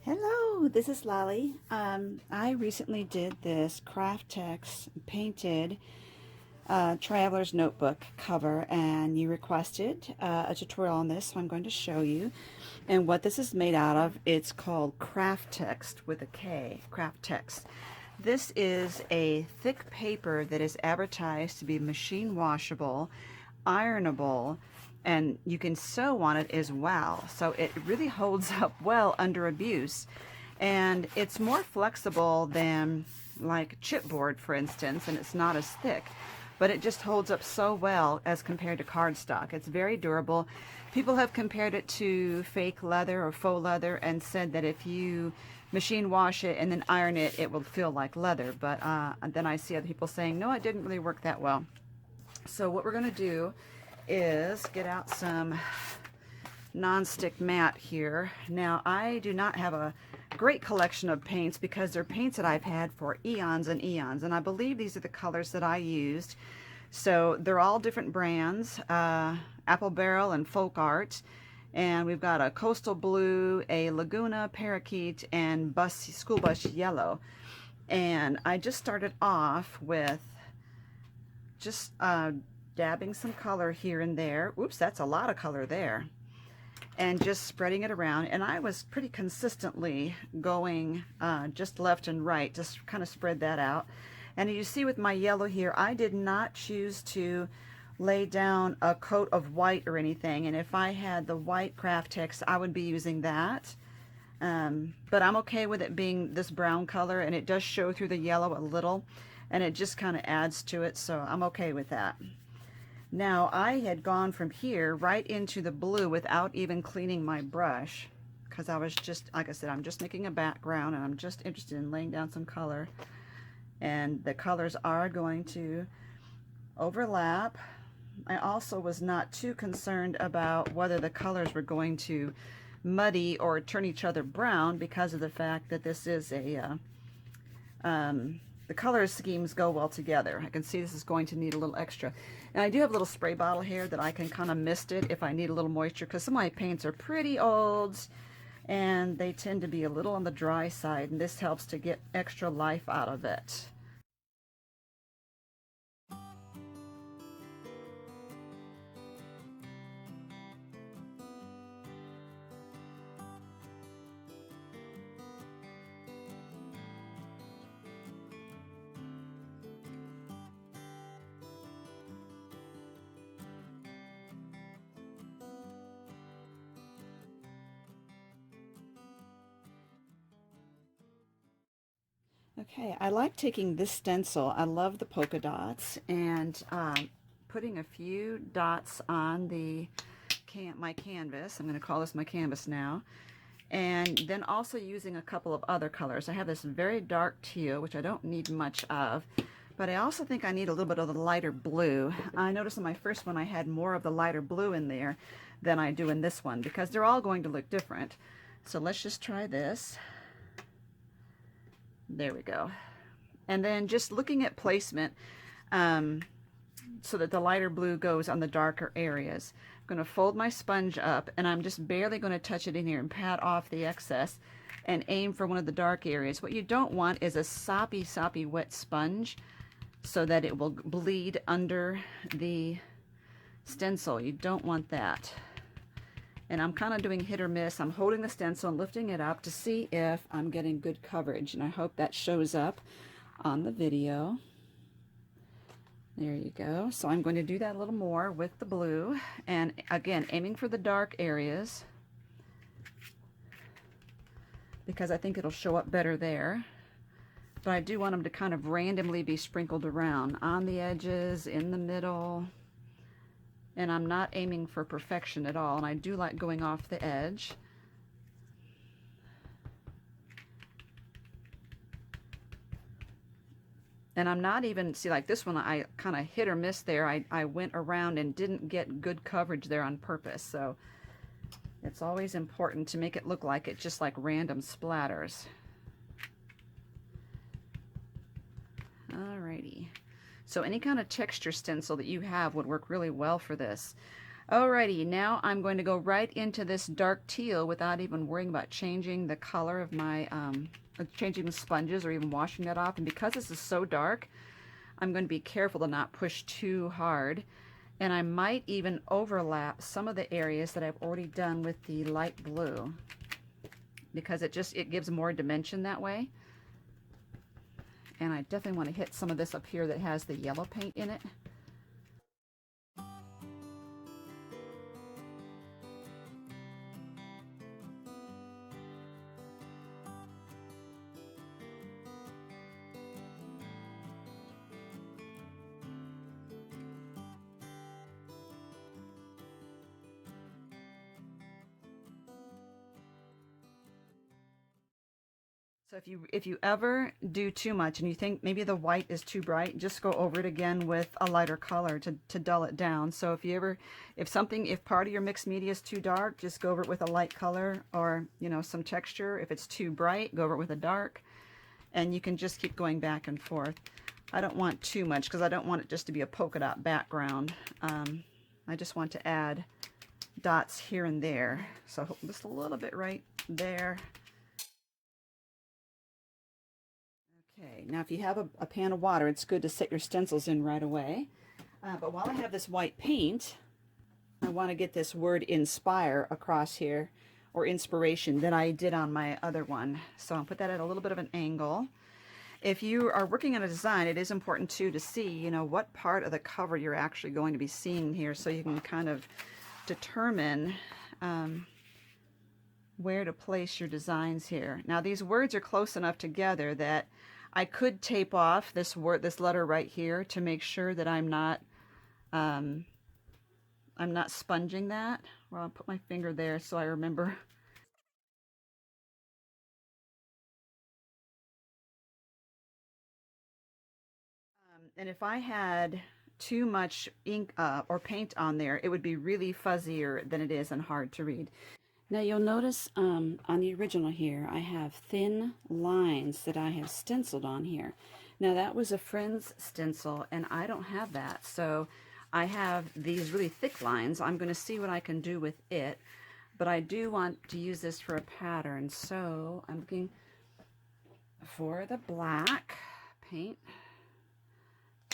Hello, this is Lolly. I recently did this Craftex painted traveler's notebook cover, and you requested a tutorial on this, so I'm going to show you. And what this is made out of, it's called Craftex with a K, Craftex. This is a thick paper that is advertised to be machine washable, ironable, and you can sew on it as well. So it really holds up well under abuse. And it's more flexible than like chipboard, for instance, and it's not as thick. But it just holds up so well as compared to cardstock. It's very durable. People have compared it to fake leather or faux leather and said that if you machine wash it and then iron it, it will feel like leather. But then I see other people saying, no, it didn't really work that well. So what we're going to do is get out some non-stick mat here. Now, I do not have a great collection of paints because they're paints that I've had for eons and eons, and I believe these are the colors that I used. So they're all different brands, Apple Barrel and Folk Art, and we've got a Coastal Blue, a Laguna Parakeet, and School Bus Yellow. And I just started off with just dabbing some color here and there. Oops, that's a lot of color there. And just spreading it around. And I was pretty consistently going just left and right, just kind of spread that out. And you see with my yellow here, I did not choose to lay down a coat of white or anything. And if I had the white Craftex, I would be using that. But I'm okay with it being this brown color, and it does show through the yellow a little, and it just kind of adds to it, so I'm okay with that. Now, I had gone from here right into the blue without even cleaning my brush, because I was just, like I said, I'm just making a background and I'm just interested in laying down some color. And the colors are going to overlap. I also was not too concerned about whether the colors were going to muddy or turn each other brown, because of the fact that this is a the color schemes go well together. I can see this is going to need a little extra. And I do have a little spray bottle here that I can kind of mist it if I need a little moisture, because some of my paints are pretty old and they tend to be a little on the dry side, and this helps to get extra life out of it. Okay, I like taking this stencil. I love the polka dots, and putting a few dots on the my canvas. I'm going to call this my canvas now. And then also using a couple of other colors. I have this very dark teal, which I don't need much of, but I also think I need a little bit of the lighter blue. I noticed in my first one I had more of the lighter blue in there than I do in this one, because they're all going to look different. So let's just try this. There we go. And then just looking at placement, so that the lighter blue goes on the darker areas. I'm going to fold my sponge up, and I'm just barely going to touch it in here and pat off the excess and aim for one of the dark areas. What you don't want is a soppy wet sponge, so that it will bleed under the stencil. You don't want that. And I'm kind of doing hit or miss. I'm holding the stencil and lifting it up to see if I'm getting good coverage, and I hope that shows up on the video. There you go. So I'm going to do that a little more with the blue, and again aiming for the dark areas, because I think it'll show up better there. But I do want them to kind of randomly be sprinkled around on the edges, in the middle. And I'm not aiming for perfection at all, and I do like going off the edge. And I'm not even, see, like this one, I kind of hit or miss there. I went around and didn't get good coverage there on purpose. So it's always important to make it look like it's just like random splatters. Alrighty. So any kind of texture stencil that you have would work really well for this. Alrighty, now I'm going to go right into this dark teal without even worrying about changing the color of my, changing the sponges or even washing that off. And because this is so dark, I'm going to be careful to not push too hard. And I might even overlap some of the areas that I've already done with the light blue, because it gives more dimension that way. And I definitely want to hit some of this up here that has the yellow paint in it. So if you ever do too much and you think maybe the white is too bright, just go over it again with a lighter color to dull it down. So if part of your mixed media is too dark, just go over it with a light color or, you know, some texture. If it's too bright, go over it with a dark, and you can just keep going back and forth. I don't want too much because I don't want it just to be a polka dot background. I just want to add dots here and there. So just a little bit right there. Okay, now if you have a pan of water, it's good to set your stencils in right away. But while I have this white paint, I want to get this word inspire across here, or inspiration, that I did on my other one. So I'll put that at a little bit of an angle. If you are working on a design, it is important too to see, you know, what part of the cover you're actually going to be seeing here, so you can kind of determine where to place your designs here. Now these words are close enough together that I could tape off this letter right here to make sure that I'm not sponging that. Well, I'll put my finger there so I remember. And if I had too much ink or paint on there, it would be really fuzzier than it is and hard to read. Now you'll notice on the original here, I have thin lines that I have stenciled on here. Now that was a friend's stencil and I don't have that. So I have these really thick lines. I'm going to see what I can do with it, but I do want to use this for a pattern. So I'm looking for the black paint,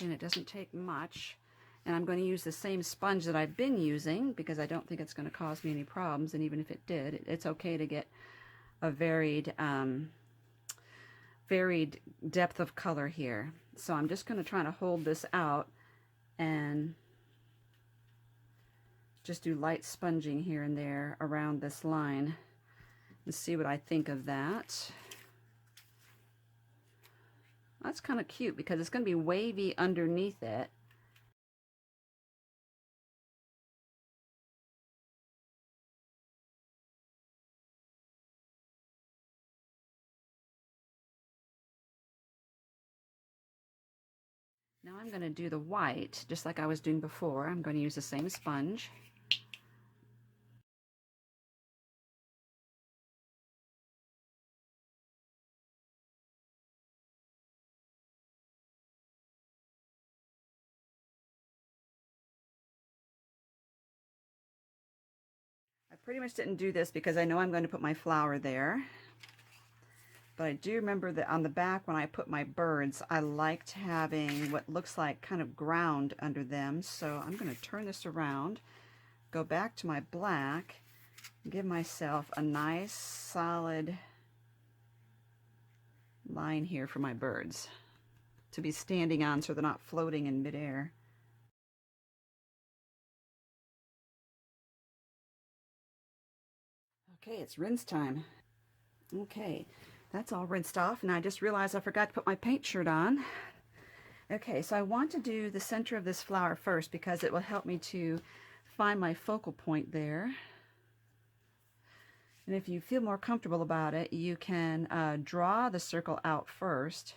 and it doesn't take much. And I'm going to use the same sponge that I've been using because I don't think it's going to cause me any problems. And even if it did, it's okay to get a varied depth of color here. So I'm just going to try to hold this out and just do light sponging here and there around this line and see what I think of that. That's kind of cute because it's going to be wavy underneath it. Now I'm going to do the white just like I was doing before. I'm going to use the same sponge. I pretty much didn't do this because I know I'm going to put my flower there. But I do remember that on the back when I put my birds, I liked having what looks like kind of ground under them. So I'm going to turn this around, go back to my black, give myself a nice solid line here for my birds to be standing on so they're not floating in midair. Okay, it's rinse time. Okay, that's all rinsed off, and I just realized I forgot to put my paint shirt on. Okay, so I want to do the center of this flower first because it will help me to find my focal point there. And if you feel more comfortable about it, you can draw the circle out first.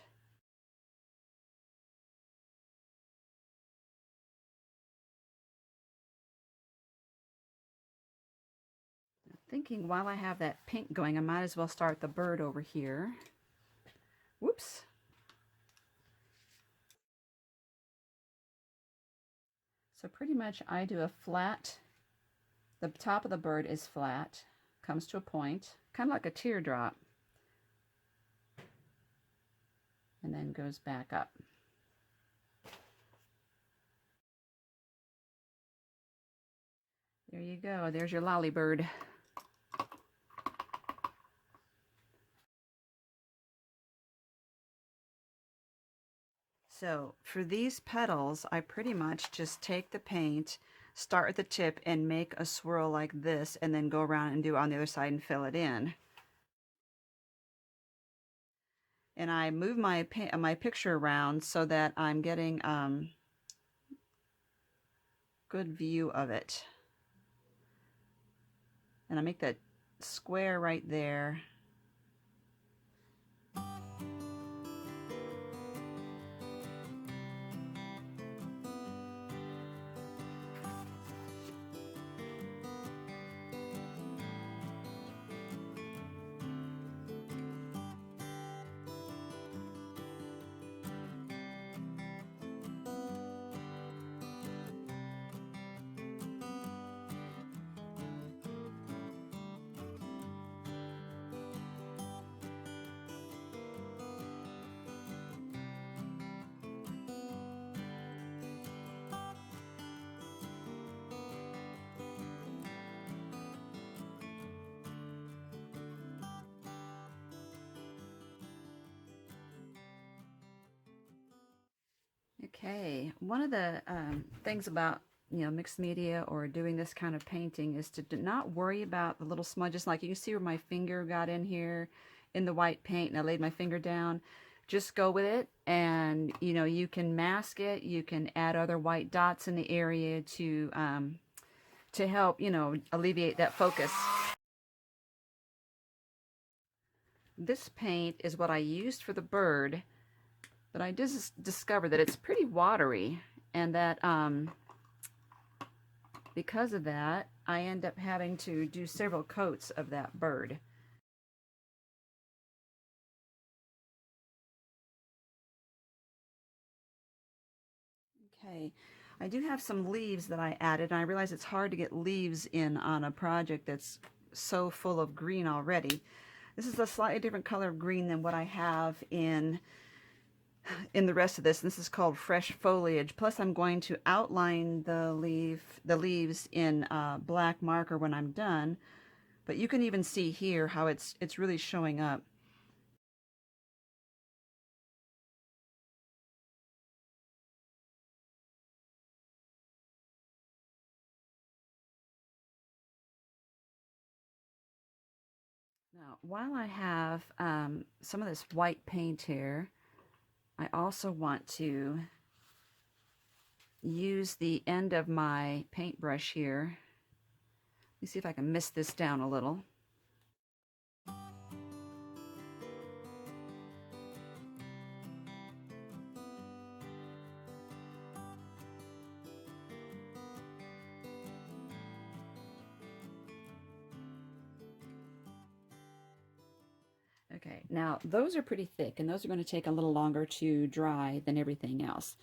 Thinking while I have that pink going, I might as well start the bird over here. Whoops. So pretty much I do a flat The top of the bird is flat, comes to a point, kind of like a teardrop, and then goes back up. There you go. There's your lolly bird. So for these petals, I pretty much just take the paint, start at the tip, and make a swirl like this, and then go around and do it on the other side and fill it in. And I move my picture around so that I'm getting good view of it. And I make that square right there. Okay, one of the things about mixed media or doing this kind of painting is to not worry about the little smudges. Like you can see where my finger got in here in the white paint, and I laid my finger down. Just go with it, and you can mask it. You can add other white dots in the area to help alleviate that focus. This paint is what I used for the bird. But I just discovered that it's pretty watery, and that because of that, I end up having to do several coats of that bird. Okay, I do have some leaves that I added, and I realize it's hard to get leaves in on a project that's so full of green already. This is a slightly different color of green than what I have in the rest of this. This is called fresh foliage. Plus I'm going to outline the leaves in black marker when I'm done. But you can even see here how it's really showing up. Now, while I have some of this white paint here, I also want to use the end of my paintbrush here. Let me see if I can mist this down a little. Okay, now those are pretty thick, and those are going to take a little longer to dry than everything else.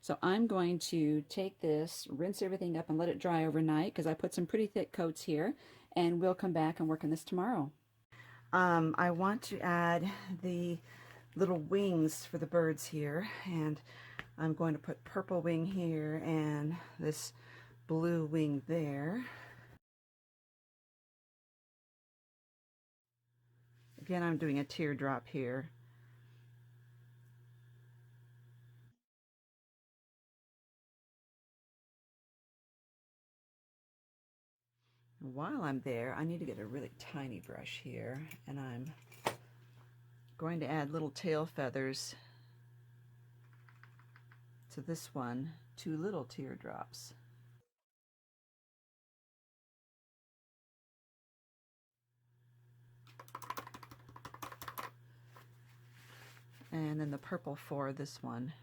So I'm going to take this, rinse everything up, and let it dry overnight, because I put some pretty thick coats here, and we'll come back and work on this tomorrow. I want to add the little wings for the birds here, and I'm going to put purple wing here and this blue wing there. Again, I'm doing a teardrop here. While I'm there, I need to get a really tiny brush here, and I'm going to add little tail feathers to this one, 2 little teardrops. And then the purple for this one.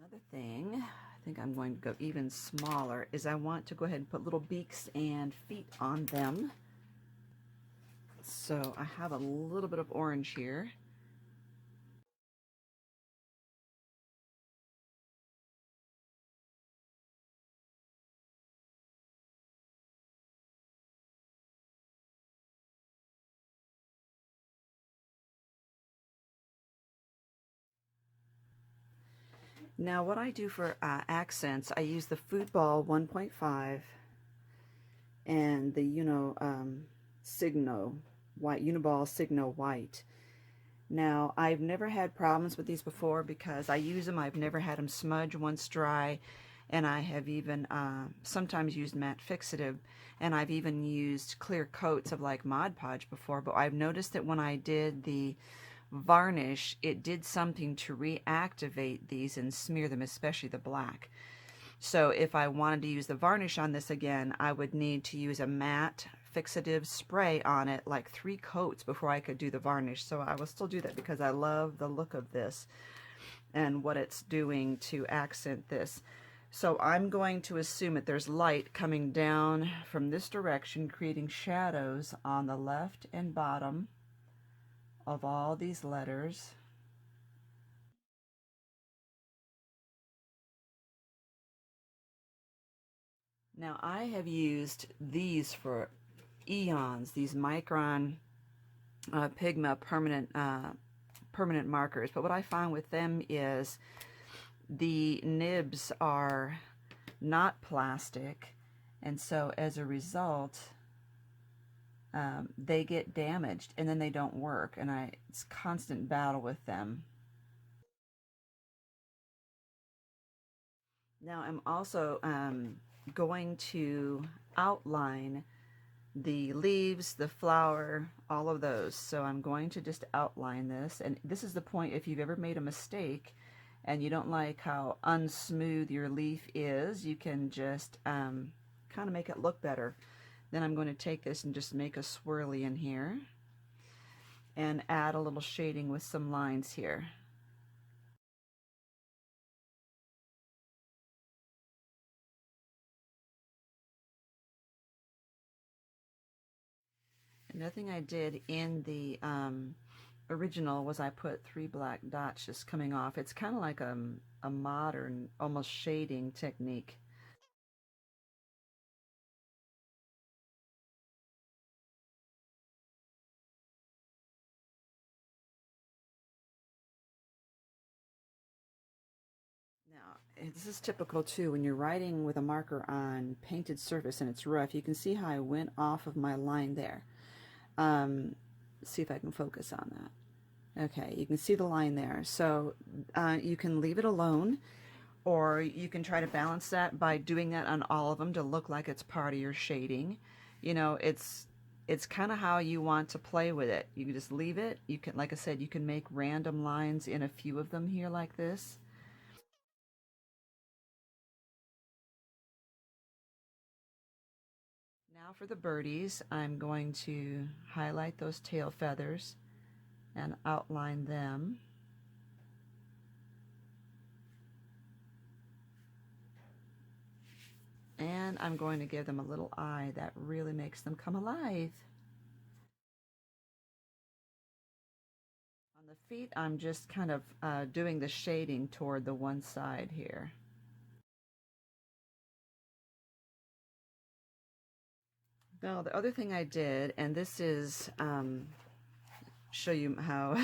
Another thing, I think I'm going to go even smaller, is I want to go ahead and put little beaks and feet on them. So I have a little bit of orange here. Now what I do for accents, I use the Football 1.5 and the Signo white, Uniball Signo white. Now I've never had problems with these before because I use them. I've never had them smudge once dry, and I have even sometimes used matte fixative, and I've even used clear coats of like Mod Podge before, but I've noticed that when I did the varnish, it did something to reactivate these and smear them, especially the black. So if I wanted to use the varnish on this again, I would need to use a matte fixative spray on it, like 3 coats before I could do the varnish. So I will still do that because I love the look of this and what it's doing to accent this. So I'm going to assume that there's light coming down from this direction, creating shadows on the left and bottom of all these letters. Now I have used these for eons, these Micron Pigma permanent markers, but what I find with them is the nibs are not plastic, and so as a result they get damaged and then they don't work, and it's constant battle with them. Now I'm also going to outline the leaves, the flower, all of those. So I'm going to just outline this, and this is the point if you've ever made a mistake and you don't like how unsmooth your leaf is, you can just kind of make it look better. Then I'm going to take this and just make a swirly in here and add a little shading with some lines here. Another thing I did in the original was I put 3 black dots just coming off. It's kind of like a modern, almost shading technique. Now, this is typical too when you're writing with a marker on painted surface and it's rough. You can see how I went off of my line there. See if I can focus on that. Okay, you can see the line there. So you can leave it alone, or you can try to balance that by doing that on all of them to look like it's part of your shading. You know, it's kind of how you want to play with it. You can just leave it. You can, like I said, you can make random lines in a few of them here like this. Now for the birdies, I'm going to highlight those tail feathers and outline them. And I'm going to give them a little eye that really makes them come alive. On the feet, I'm just kind of doing the shading toward the one side here. Now, the other thing I did, and this is show you how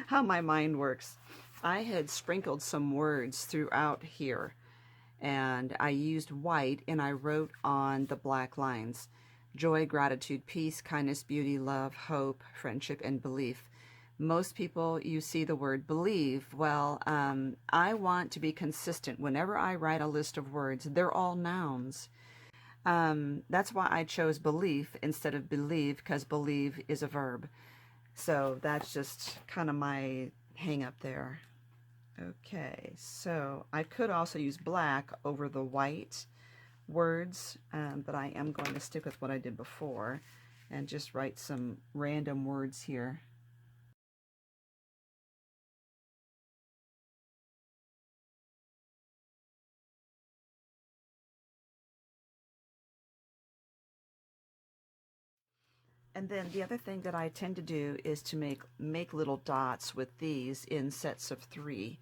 how my mind works. I had sprinkled some words throughout here, and I used white, and I wrote on the black lines: joy, gratitude, peace, kindness, beauty, love, hope, friendship, and belief. Most people, you see the word believe. Well, I want to be consistent. Whenever I write a list of words, they're all nouns. That's why I chose belief instead of believe, because believe is a verb. So that's just kind of my hang up there. Okay, so I could also use black over the white words, but I am going to stick with what I did before and just write some random words here. And then the other thing that I tend to do is to make little dots with these in sets of 3.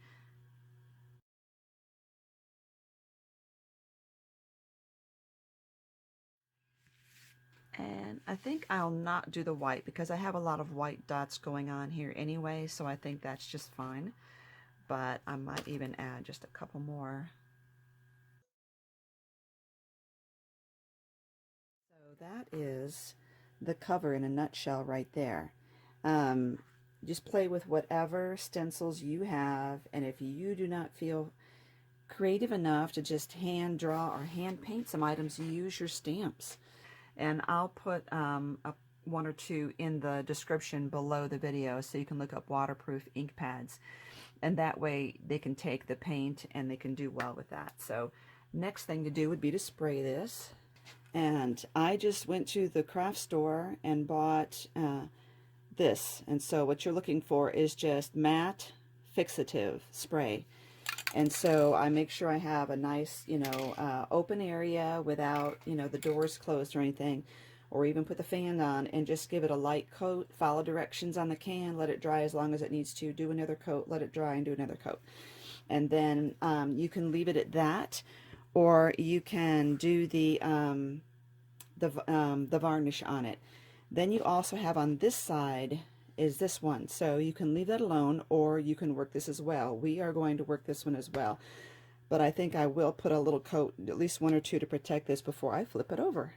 And I think I'll not do the white because I have a lot of white dots going on here anyway, so I think that's just fine. But I might even add just a couple more. So that is the cover in a nutshell right there. Just play with whatever stencils you have, and if you do not feel creative enough to just hand draw or hand paint some items, use your stamps. And I'll put one or two in the description below the video so you can look up waterproof ink pads. And that way they can take the paint and they can do well with that. So next thing to do would be to spray this. And I just went to the craft store and bought this. And so what you're looking for is just matte fixative spray. And so I make sure I have a nice, open area without, the doors closed or anything, or even put the fan on, and just give it a light coat, follow directions on the can, let it dry as long as it needs to, do another coat, let it dry, and do another coat. And then you can leave it at that, or you can do the varnish on it. Then you also have on this side is this one, so you can leave that alone or you can work this as well. We are going to work this one as well, but I think I will put a little coat, at least one or two, to protect this before I flip it over.